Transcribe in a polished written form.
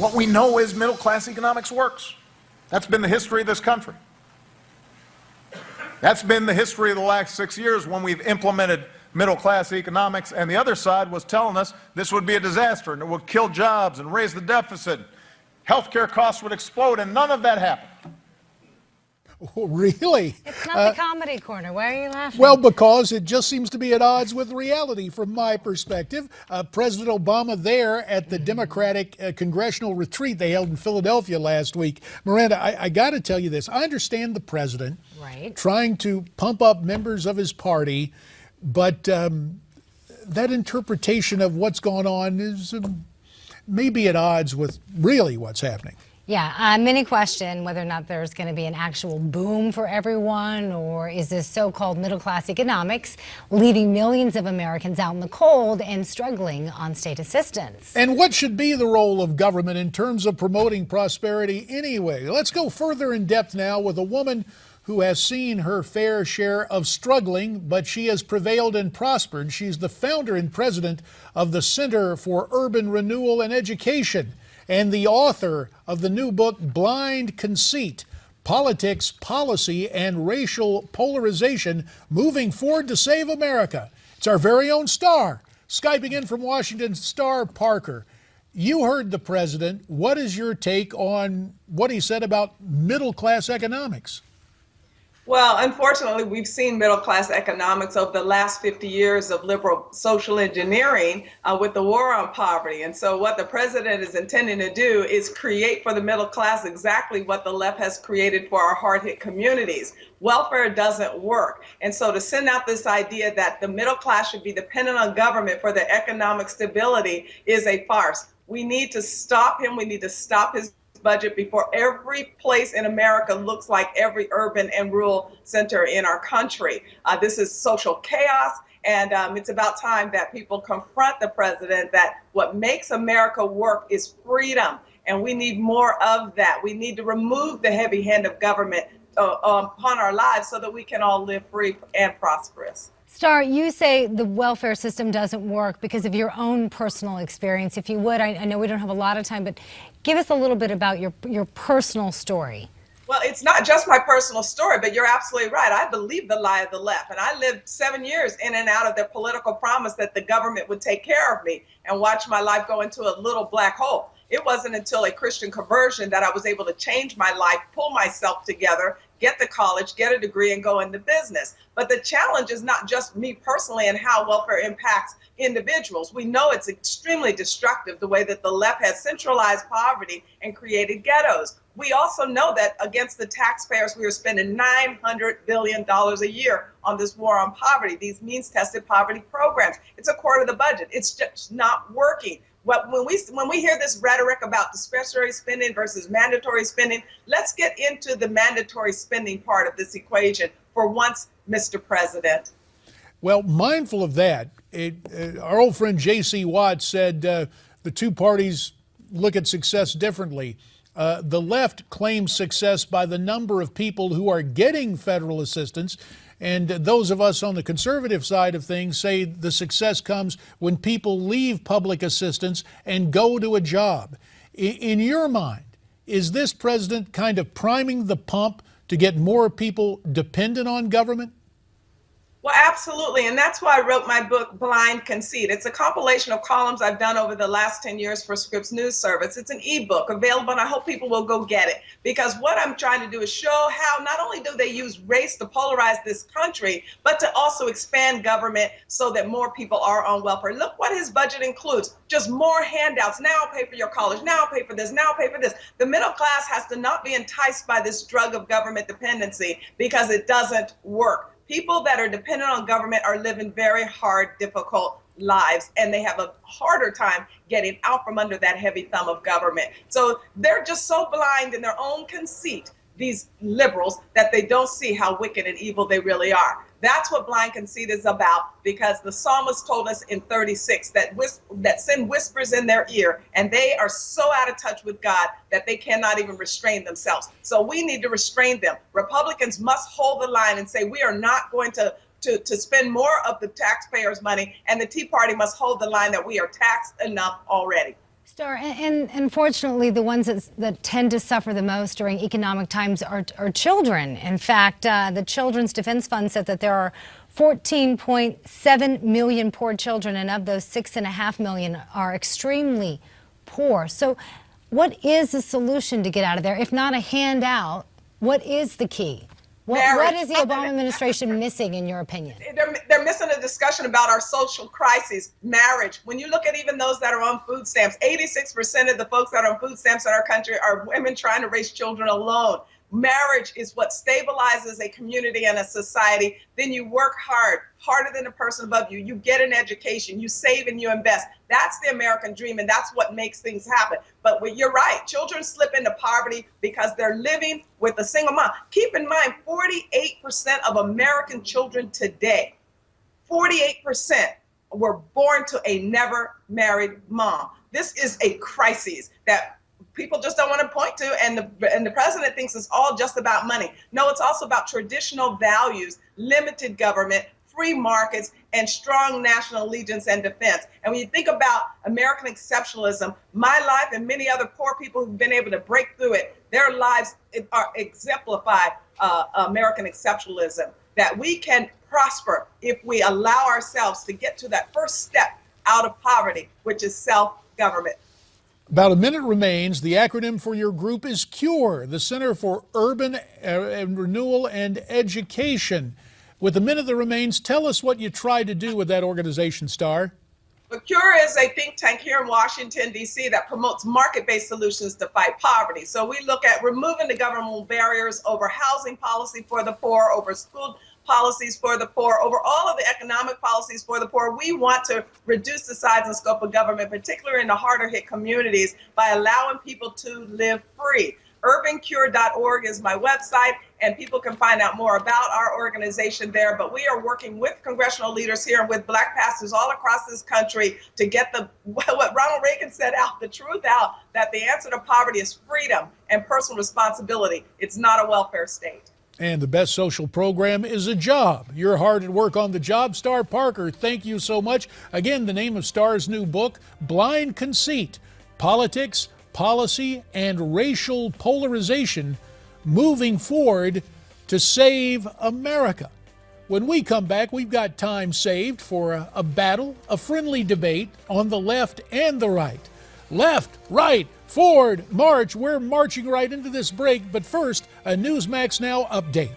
What we know is middle class economics works. That's been the history of this country. That's been the history of the last 6 years when we've implemented middle class economics, and the other side was telling us this would be a disaster and it would kill jobs and raise the deficit. Healthcare costs would explode, and none of that happened. Oh, really? It's not the comedy corner. Why are you laughing? Well, because it just seems to be at odds with reality from my perspective. President Obama there at the Democratic congressional retreat they held in Philadelphia last week. Miranda, I got to tell you this. I understand the president trying to pump up members of his party, but that interpretation of what's going on is maybe at odds with really what's happening. Yeah, many question whether or not there's going to be an actual boom for everyone, or is this so-called middle-class economics leaving millions of Americans out in the cold and struggling on state assistance? And what should be the role of government in terms of promoting prosperity anyway? Let's go further in depth now with a woman who has seen her fair share of struggling, but she has prevailed and prospered. She's the founder and president of the Center for Urban Renewal and Education, and the author of the new book, Blind Conceit, Politics, Policy, and Racial Polarization Moving Forward to Save America. It's our very own Star, Skyping in from Washington, Star Parker. You heard the president. What is your take on what he said about middle-class economics? Well, unfortunately, we've seen middle-class economics over the last 50 years of liberal social engineering with the war on poverty. And so what the president is intending to do is create for the middle class exactly what the left has created for our hard-hit communities. Welfare doesn't work. And so to send out this idea that the middle class should be dependent on government for their economic stability is a farce. We need to stop him. We need to stop his budget before every place in America looks like every urban and rural center in our country. This is social chaos, and it's about time that people confront the president that what makes America work is freedom, and we need more of that. We need to remove the heavy hand of government upon our lives so that we can all live free and prosperous. Star, you say the welfare system doesn't work because of your own personal experience. If you would, I know we don't have a lot of time, but give us a little bit about your personal story. Well, it's not just my personal story, but you're absolutely right. I believe the lie of the left, and I lived 7 years in and out of their political promise that the government would take care of me, and watch my life go into a little black hole. It wasn't until a Christian conversion that I was able to change my life, pull myself together, get to college, get a degree, and go into business. But the challenge is not just me personally and how welfare impacts individuals. We know it's extremely destructive the way that the left has centralized poverty and created ghettos. We also know that against the taxpayers, we are spending $900 billion a year on this war on poverty, these means-tested poverty programs. It's a quarter of the budget. It's just not working. When we hear this rhetoric about discretionary spending versus mandatory spending, let's get into the mandatory spending part of this equation for once, Mr. President. Well, mindful of that, our old friend J.C. Watt said the two parties look at success differently. The left claims success by the number of people who are getting federal assistance, and those of us on the conservative side of things say the success comes when people leave public assistance and go to a job. In your mind, is this president kind of priming the pump to get more people dependent on government? Well, absolutely. And that's why I wrote my book, Blind Conceit. It's a compilation of columns I've done over the last 10 years for Scripps News Service. It's an ebook available, and I hope people will go get it. Because what I'm trying to do is show how not only do they use race to polarize this country, but to also expand government so that more people are on welfare. Look what his budget includes. Just more handouts. Now I'll pay for your college. Now I'll pay for this. Now I'll pay for this. The middle class has to not be enticed by this drug of government dependency because it doesn't work. People that are dependent on government are living very hard, difficult lives, and they have a harder time getting out from under that heavy thumb of government. So they're just so blind in their own conceit, these liberals, that they don't see how wicked and evil they really are. That's what blind conceit is about, because the psalmist told us in 36 that sin whispers in their ear, and they are so out of touch with God that they cannot even restrain themselves. So we need to restrain them. Republicans must hold the line and say we are not going to spend more of the taxpayers' money, and the Tea Party must hold the line that we are taxed enough already. Star, and unfortunately, the ones that tend to suffer the most during economic times are children. In fact, the Children's Defense Fund said that there are 14.7 million poor children, and of those, 6.5 million are extremely poor. So what is the solution to get out of there? If not a handout, what is the key? What is the Obama administration missing, in your opinion? They're missing a discussion about our social crises. Marriage. When you look at even those that are on food stamps, 86% of the folks that are on food stamps in our country are women trying to raise children alone. Marriage is what stabilizes a community and a society. Then you work hard, harder than the person above you. You get an education, you save and you invest. That's the American dream, and that's what makes things happen. But you're right, children slip into poverty because they're living with a single mom. Keep in mind, 48% of American children today, 48% were born to a never married mom. This is a crisis that people just don't want to point to, and the president thinks it's all just about money. No, it's also about traditional values, limited government, free markets, and strong national allegiance and defense. And when you think about American exceptionalism, my life and many other poor people who've been able to break through it, their lives are exemplified American exceptionalism, that we can prosper if we allow ourselves to get to that first step out of poverty, which is self-government. About a minute remains. The acronym for your group is CURE, the Center for Urban Renewal and Education. With a minute that remains, tell us what you tried to do with that organization, Star. Well, CURE is a think tank here in Washington, D.C. that promotes market-based solutions to fight poverty. So we look at removing the governmental barriers over housing policy for the poor, over school policies for the poor, over all of the economic policies for the poor. We want to reduce the size and scope of government, particularly in the harder hit communities, by allowing people to live free. urbancure.org is my website, and people can find out more about our organization there. But we are working with congressional leaders here and with black pastors all across this country to get what Ronald Reagan said out, the truth out, that the answer to poverty is freedom and personal responsibility. It's not a welfare state. And the best social program is a job. You're hard at work on the job. Star Parker, thank you so much. Again, the name of Star's new book, Blind Conceit, Politics, Policy, and Racial Polarization Moving Forward to Save America. When we come back, we've got time saved for a battle, a friendly debate on the left and the right. Left, right, forward, march. We're marching right into this break, but first, a Newsmax Now update.